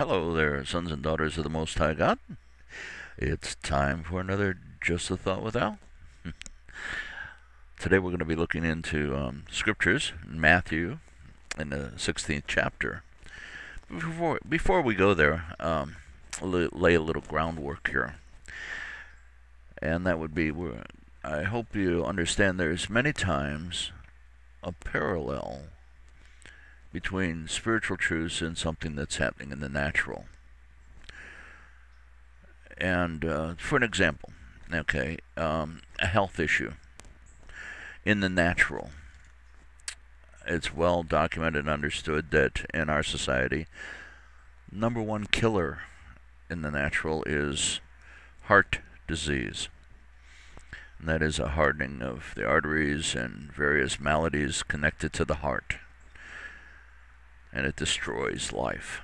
Hello there, sons and daughters of the Most High God. It's time for another Just a Thought with Al. Today we're going to be looking into scriptures in Matthew in the 16th chapter. Before we go there, lay a little groundwork here. And that would be, I hope you understand there's many times a parallel between spiritual truths and something that's happening in the natural. And for an example, a health issue in the natural. It's well documented and understood that in our society, number one killer in the natural is heart disease. And that is a hardening of the arteries and various maladies connected to the heart. And it destroys life.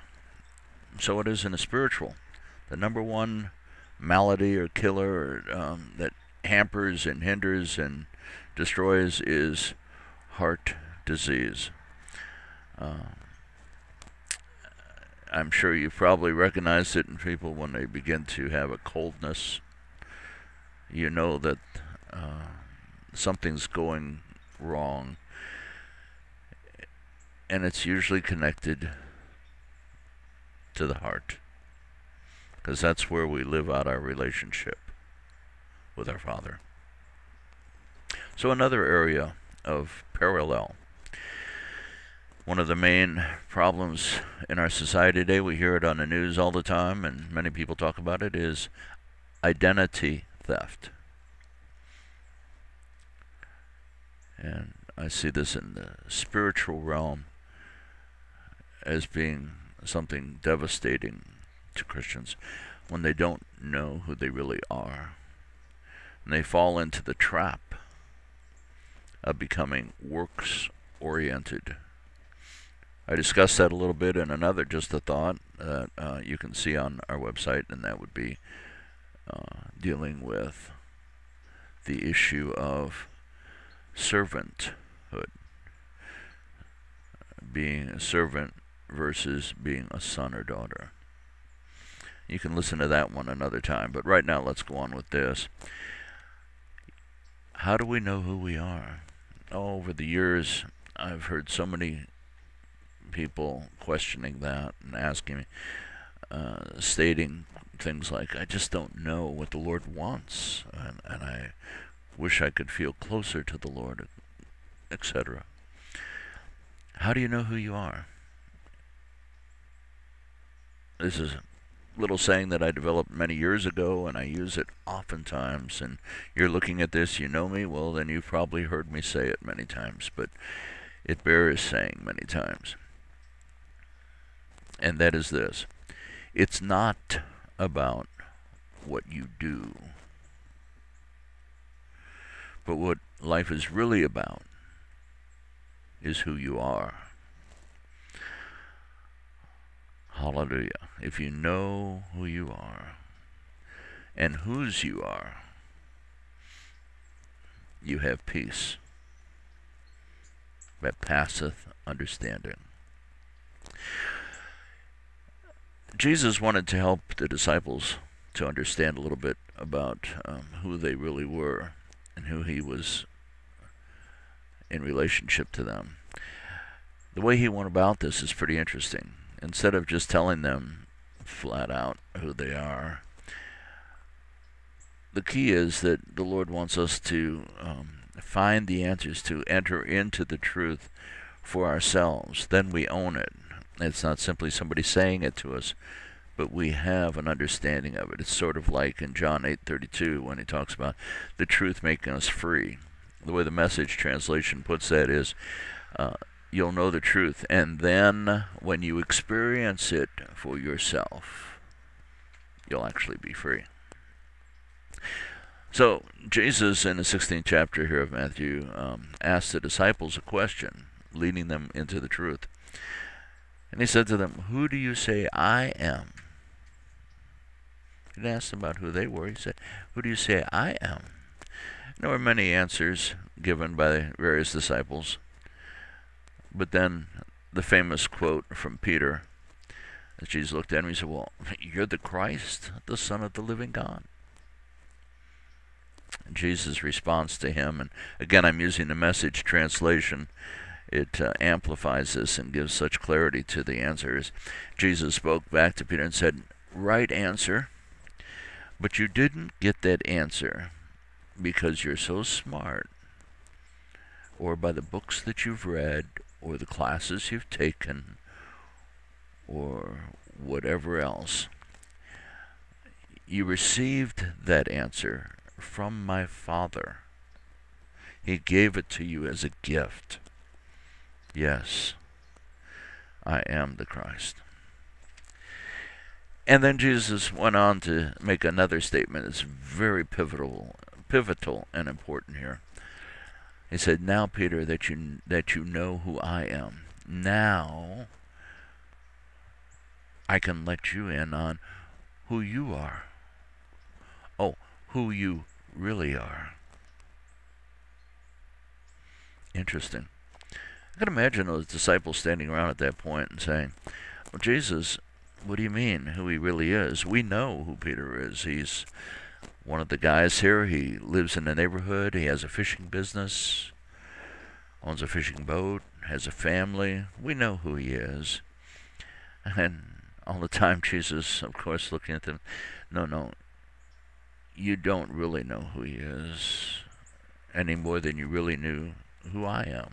So it is in the spiritual. The number one malady or killer that hampers and hinders and destroys is heart disease. I'm sure you've probably recognized it in people when they begin to have a coldness. You know that something's going wrong. And it's usually connected to the heart, because that's where we live out our relationship with our Father. So another area of parallel. One of the main problems in our society today, we hear it on the news all the time, and many people talk about it, is identity theft. And I see this in the spiritual realm as being something devastating to Christians when they don't know who they really are. And they fall into the trap of becoming works-oriented. I discussed that a little bit in another Just a Thought that you can see on our website, and that would be dealing with the issue of servanthood. Being a servant versus being a son or daughter. You can listen to that one another time, but right now let's go on with this. How do we know who we are? Over the years, I've heard so many people questioning that and asking me, stating things like, I just don't know what the Lord wants, and I wish I could feel closer to the Lord, etc. How do you know who you are? This is a little saying that I developed many years ago, and I use it oftentimes. And you're looking at this, you know me, well, then you've probably heard me say it many times, but it bears saying many times. And that is this. It's not about what you do, but what life is really about is who you are. Hallelujah. If you know who you are and whose you are, you have peace that passeth understanding. Jesus wanted to help the disciples to understand a little bit about who they really were and who he was in relationship to them. The way he went about this is pretty interesting. Instead of just telling them flat out who they are, the key is that the Lord wants us to find the answers, to enter into the truth for ourselves. Then we own it. It's not simply somebody saying it to us, but we have an understanding of it. It's sort of like in John 8:32 when he talks about the truth making us free. The way the Message translation puts that is, you'll know the truth, and then when you experience it for yourself, you'll actually be free. So Jesus, in the 16th chapter here of Matthew, asked the disciples a question, leading them into the truth. And he said to them, who do you say I am? He didn't ask them about who they were. He said, who do you say I am? And there were many answers given by various disciples. But then the famous quote from Peter And Jesus looked at him and he said, well, you're the Christ, the Son of the living God. And Jesus' response to him, and again I'm using the Message translation, it amplifies this and gives such clarity to the answers. Jesus spoke back to Peter and said, right answer, but you didn't get that answer because you're so smart, or by the books that you've read, or the classes you've taken, or whatever else. You received that answer from my Father. He gave it to you as a gift. Yes, I am the Christ. And then Jesus went on to make another statement that's very pivotal and important here. He said, now, Peter, that you know who I am, now I can let you in on who you are. Oh, who you really are. Interesting. I can imagine those disciples standing around at that point and saying, well, Jesus, what do you mean, who he really is? We know who Peter is. He's one of the guys here. He lives in the neighborhood. He has a fishing business, owns a fishing boat, has a family. We know who he is. And all the time Jesus, of course, looking at them, no, you don't really know who he is any more than you really knew who I am.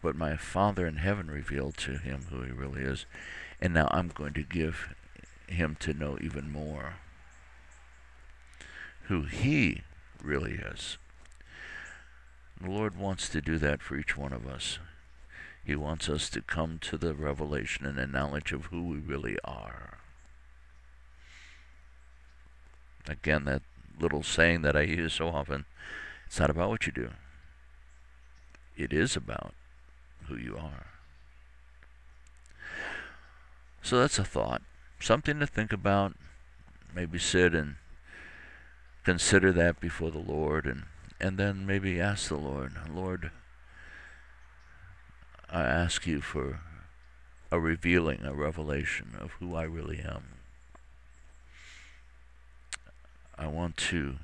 But my Father in heaven revealed to him who he really is. And now I'm going to give him to know even more who he really is. The Lord wants to do that for each one of us. He wants us to come to the revelation and the knowledge of who we really are. Again, that little saying that I use so often, it's not about what you do. It is about who you are. So that's a thought, something to think about. Maybe sit and consider that before the Lord, and then maybe ask the Lord, Lord, I ask you for a revealing, a revelation of who I really am. I want to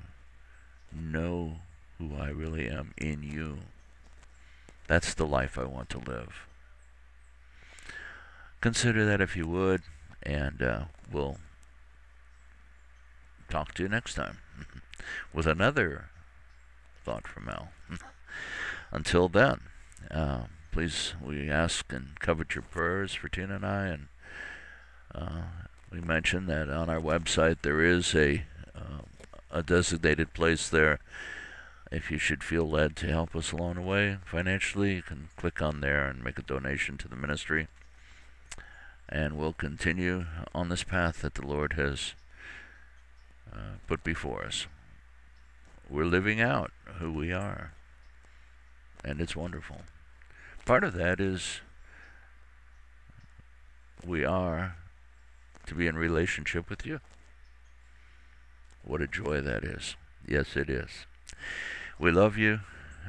know who I really am in you. That's the life I want to live. Consider that if you would, and we'll talk to you next time with another thought from Al. Until then, please, we ask and covet your prayers for Tina and I, and we mentioned that on our website there is a designated place there. If you should feel led to help us along the way financially, you can click on there and make a donation to the ministry. And we'll continue on this path that the Lord has put before us. We're living out who we are, and it's wonderful. Part of that is we are to be in relationship with you. What a joy that is. Yes, it is. We love you,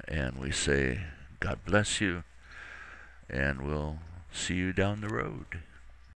and we say God bless you, and we'll see you down the road.